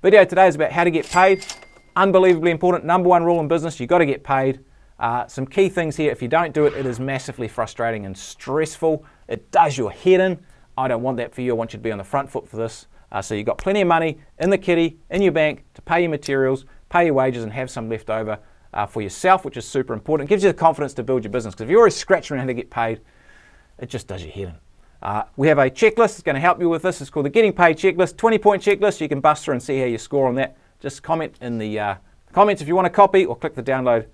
Video today is about how to get paid. Unbelievably important. Number one rule in business, you've got to get paid. Some key things here. If you don't do it, it is massively frustrating and stressful. It does your head in. I don't want that for you. I want you to be on the front foot for this. So you've got plenty of money in the kitty, in your bank, to pay your materials, pay your wages, and have some left over for yourself, which is super important. It gives you the confidence to build your business, because if you're always scratching around how to get paid, it just does your head in. We have a checklist that's going to help you with this. It's called the Getting Paid Checklist, 20-point checklist. You can bust through and see how you score on that. Just comment in the comments if you want a copy, or click the download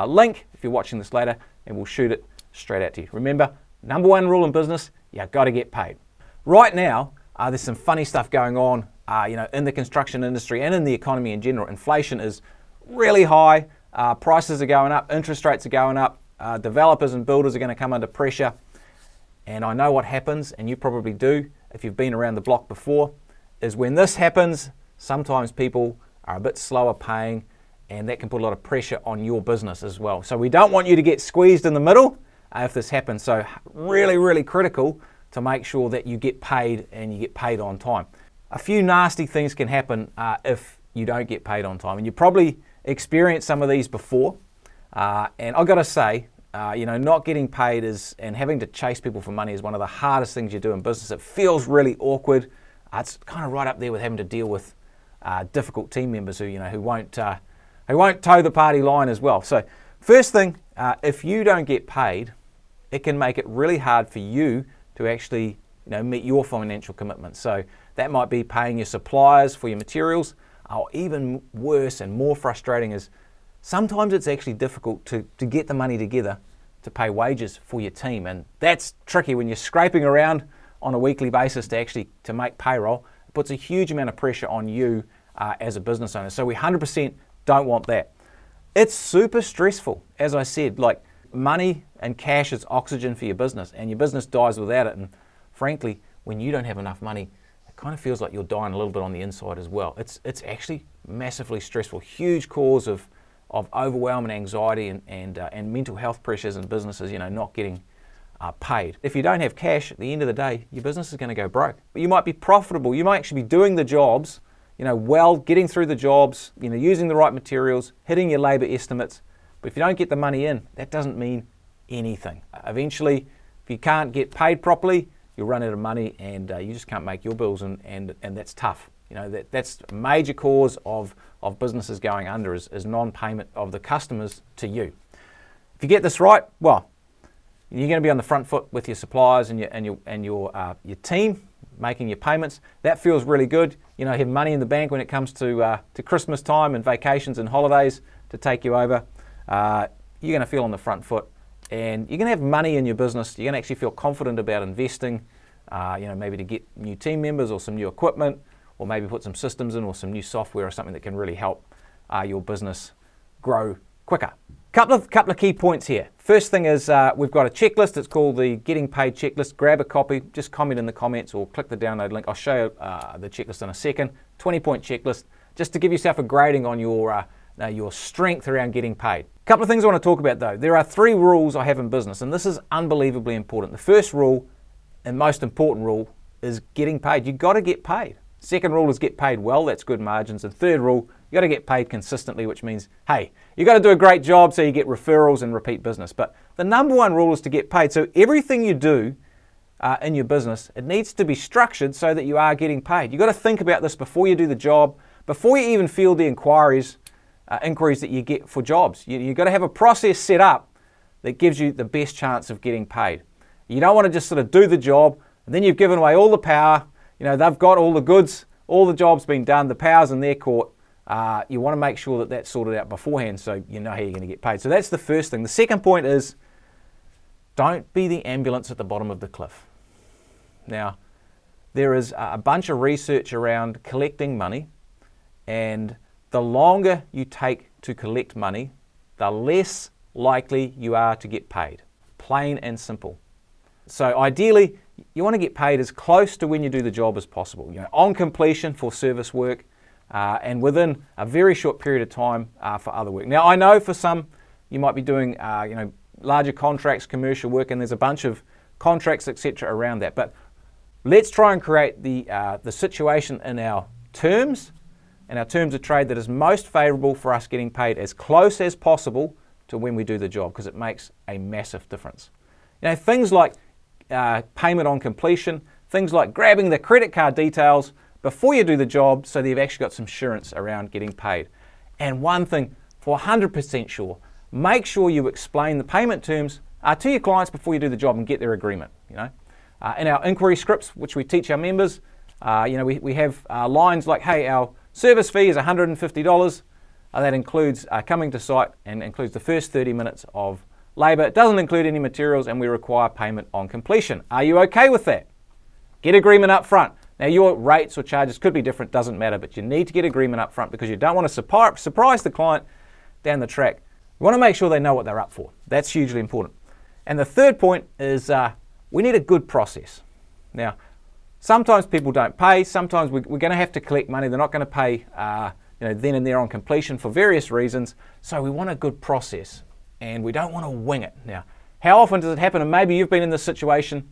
link if you're watching this later, and we'll shoot it straight out to you. Remember, number one rule in business, you've got to get paid. Right now, there's some funny stuff going on in the construction industry and in the economy in general. Inflation is really high. Prices are going up. Interest rates are going up. Developers and builders are going to come under pressure. And I know what happens, and you probably do if you've been around the block before, is when this happens, sometimes people are a bit slower paying, and that can put a lot of pressure on your business as well. So we don't want you to get squeezed in the middle if this happens. So really, really critical to make sure that you get paid, and you get paid on time. A few nasty things can happen if you don't get paid on time, and you probably experienced some of these before. And I've got to say, not getting paid and having to chase people for money is one of the hardest things you do in business. It feels really awkward. It's kind of right up there with having to deal with difficult team members who won't toe the party line as well. So first thing, if you don't get paid, it can make it really hard for you to actually meet your financial commitments. So that might be paying your suppliers for your materials, or even worse and more frustrating is sometimes it's actually difficult to get the money together to pay wages for your team. And that's tricky when you're scraping around on a weekly basis to make payroll. It puts a huge amount of pressure on you as a business owner. So we 100% don't want that. It's super stressful. As I said, like, money and cash is oxygen for your business, and your business dies without it. And frankly, when you don't have enough money, it kind of feels like you're dying a little bit on the inside as well. It's actually massively stressful, huge cause of overwhelm and anxiety and mental health pressures in businesses, not getting paid. If you don't have cash, at the end of the day, your business is going to go broke. But you might be profitable. You might actually be doing the jobs, getting through the jobs, using the right materials, hitting your labor estimates. But if you don't get the money in, that doesn't mean anything. Eventually, if you can't get paid properly, you'll run out of money, and you just can't make your bills, and that's tough. That's a major cause of businesses going under is non-payment of the customers to you. If you get this right, well, you're going to be on the front foot with your suppliers and your team, making your payments. That feels really good. Have money in the bank when it comes to Christmas time and vacations and holidays to take you over. You're going to feel on the front foot, and you're going to have money in your business. You're going to actually feel confident about investing, maybe to get new team members or some new equipment, or maybe put some systems in or some new software or something that can really help your business grow quicker. Couple of key points here. First thing is we've got a checklist. It's called the Getting Paid Checklist. Grab a copy, just comment in the comments or click the download link. I'll show you the checklist in a second. 20-point checklist, just to give yourself a grading on your strength around getting paid. A couple of things I want to talk about though. There are 3 rules I have in business, and this is unbelievably important. The first rule, and most important rule, is getting paid. You've got to get paid. Second rule is get paid well, that's good margins. And third rule, you got to get paid consistently, which means, hey, you got to do a great job so you get referrals and repeat business. But the number one rule is to get paid. So everything you do in your business, it needs to be structured so that you are getting paid. You got to think about this before you do the job, before you even field the inquiries that you get for jobs. You've got to have a process set up that gives you the best chance of getting paid. You don't want to just sort of do the job, and then you've given away all the power. They've got all the goods, all the job's been done, the power's in their court. You want to make sure that that's sorted out beforehand so you know how you're going to get paid. So that's the first thing. The second point is, don't be the ambulance at the bottom of the cliff. Now, there is a bunch of research around collecting money, and the longer you take to collect money, the less likely you are to get paid. Plain and simple. So ideally, you want to get paid as close to when you do the job as possible. On completion for service work, and within a very short period of time for other work. Now, I know for some, you might be doing larger contracts, commercial work, and there's a bunch of contracts, etc. around that. But let's try and create the situation in our terms and our terms of trade that is most favourable for us getting paid as close as possible to when we do the job, because it makes a massive difference. You know, things like payment on completion, things like grabbing the credit card details before you do the job so that you've actually got some assurance around getting paid. And one thing for 100% sure, make sure you explain the payment terms to your clients before you do the job and get their agreement. You know, in our inquiry scripts, which we teach our members, we have lines like, hey, our service fee is $150. That includes coming to site and includes the first 30 minutes of labour. It doesn't include any materials, and we require payment on completion. Are you okay with that? Get agreement up front. Now, your rates or charges could be different, doesn't matter, but you need to get agreement up front because you don't want to surprise the client down the track. You want to make sure they know what they're up for. That's hugely important. And the third point is we need a good process. Now, sometimes people don't pay. Sometimes we're going to have to collect money. They're not going to pay then and there on completion for various reasons. So we want a good process, and we don't want to wing it. Now, how often does it happen? And maybe you've been in this situation.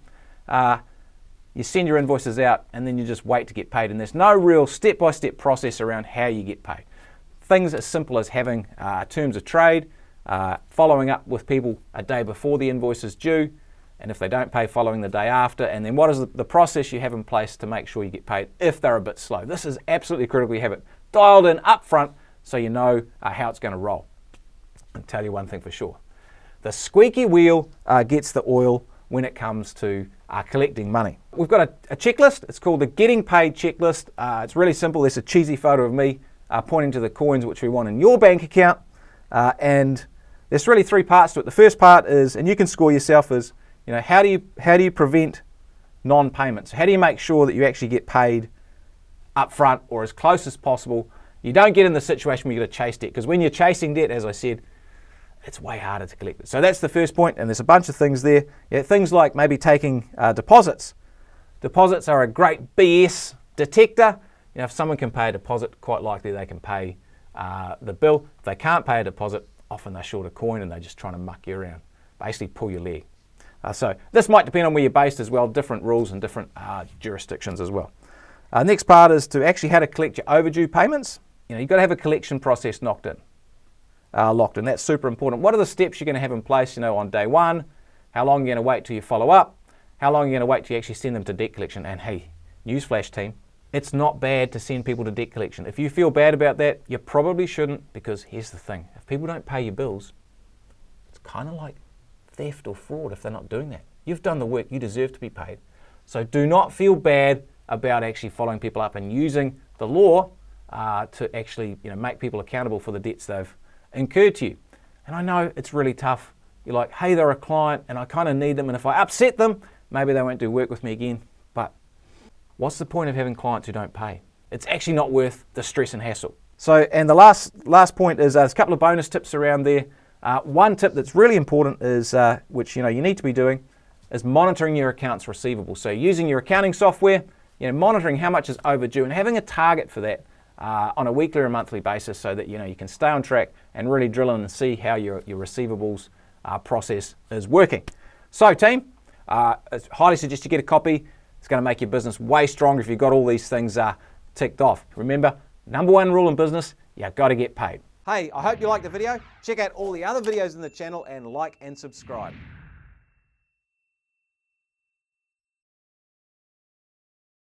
You send your invoices out, and then you just wait to get paid, and there's no real step-by-step process around how you get paid. Things as simple as having terms of trade, following up with people a day before the invoice is due, and if they don't pay, following the day after, and then what is the process you have in place to make sure you get paid if they're a bit slow. This is absolutely critical. You have it dialed in up front so you know how it's going to roll. I'll tell you one thing for sure. The squeaky wheel gets the oil when it comes to collecting money. We've got a checklist. It's called the Getting Paid Checklist. It's really simple. There's a cheesy photo of me pointing to the coins which we want in your bank account, and there's really three parts to it. The first part is, and you can score yourself, is how do you prevent non-payments? How do you make sure that you actually get paid up front or as close as possible? You don't get in the situation where you're going to chase debt, because when you're chasing debt, as I said, it's way harder to collect it. So that's the first point, and there's a bunch of things there. Things like maybe taking deposits. Deposits are a great BS detector. If someone can pay a deposit, quite likely they can pay the bill. If they can't pay a deposit, often they're short a coin and they're just trying to muck you around, basically pull your leg. So this might depend on where you're based as well, different rules and different jurisdictions as well. Next part is to actually how to collect your overdue payments. You've got to have a collection process locked in. That's super important. What are the steps you're going to have in place, on day one? How long are you going to wait till you follow up? How long are you going to wait till you actually send them to debt collection? And hey, newsflash team, it's not bad to send people to debt collection. If you feel bad about that, you probably shouldn't, because here's the thing. If people don't pay your bills, it's kind of like theft or fraud if they're not doing that. You've done the work, you deserve to be paid. So do not feel bad about actually following people up and using the law to actually make people accountable for the debts they've incurred to you. And I know it's really tough. You're like, hey, they're a client and I kind of need them, and if I upset them, maybe they won't do work with me again. But what's the point of having clients who don't pay? It's actually not worth the stress and hassle. So, and the last point is there's a couple of bonus tips around there. One tip that's really important is, which you need to be doing, is monitoring your accounts receivable. So using your accounting software, monitoring how much is overdue and having a target for that on a weekly or monthly basis, so that you can stay on track and really drill in and see how your receivables process is working. So team, I highly suggest you get a copy. It's going to make your business way stronger if you've got all these things ticked off. Remember, number one rule in business, you've got to get paid. Hey, I hope you liked the video. Check out all the other videos in the channel and like and subscribe.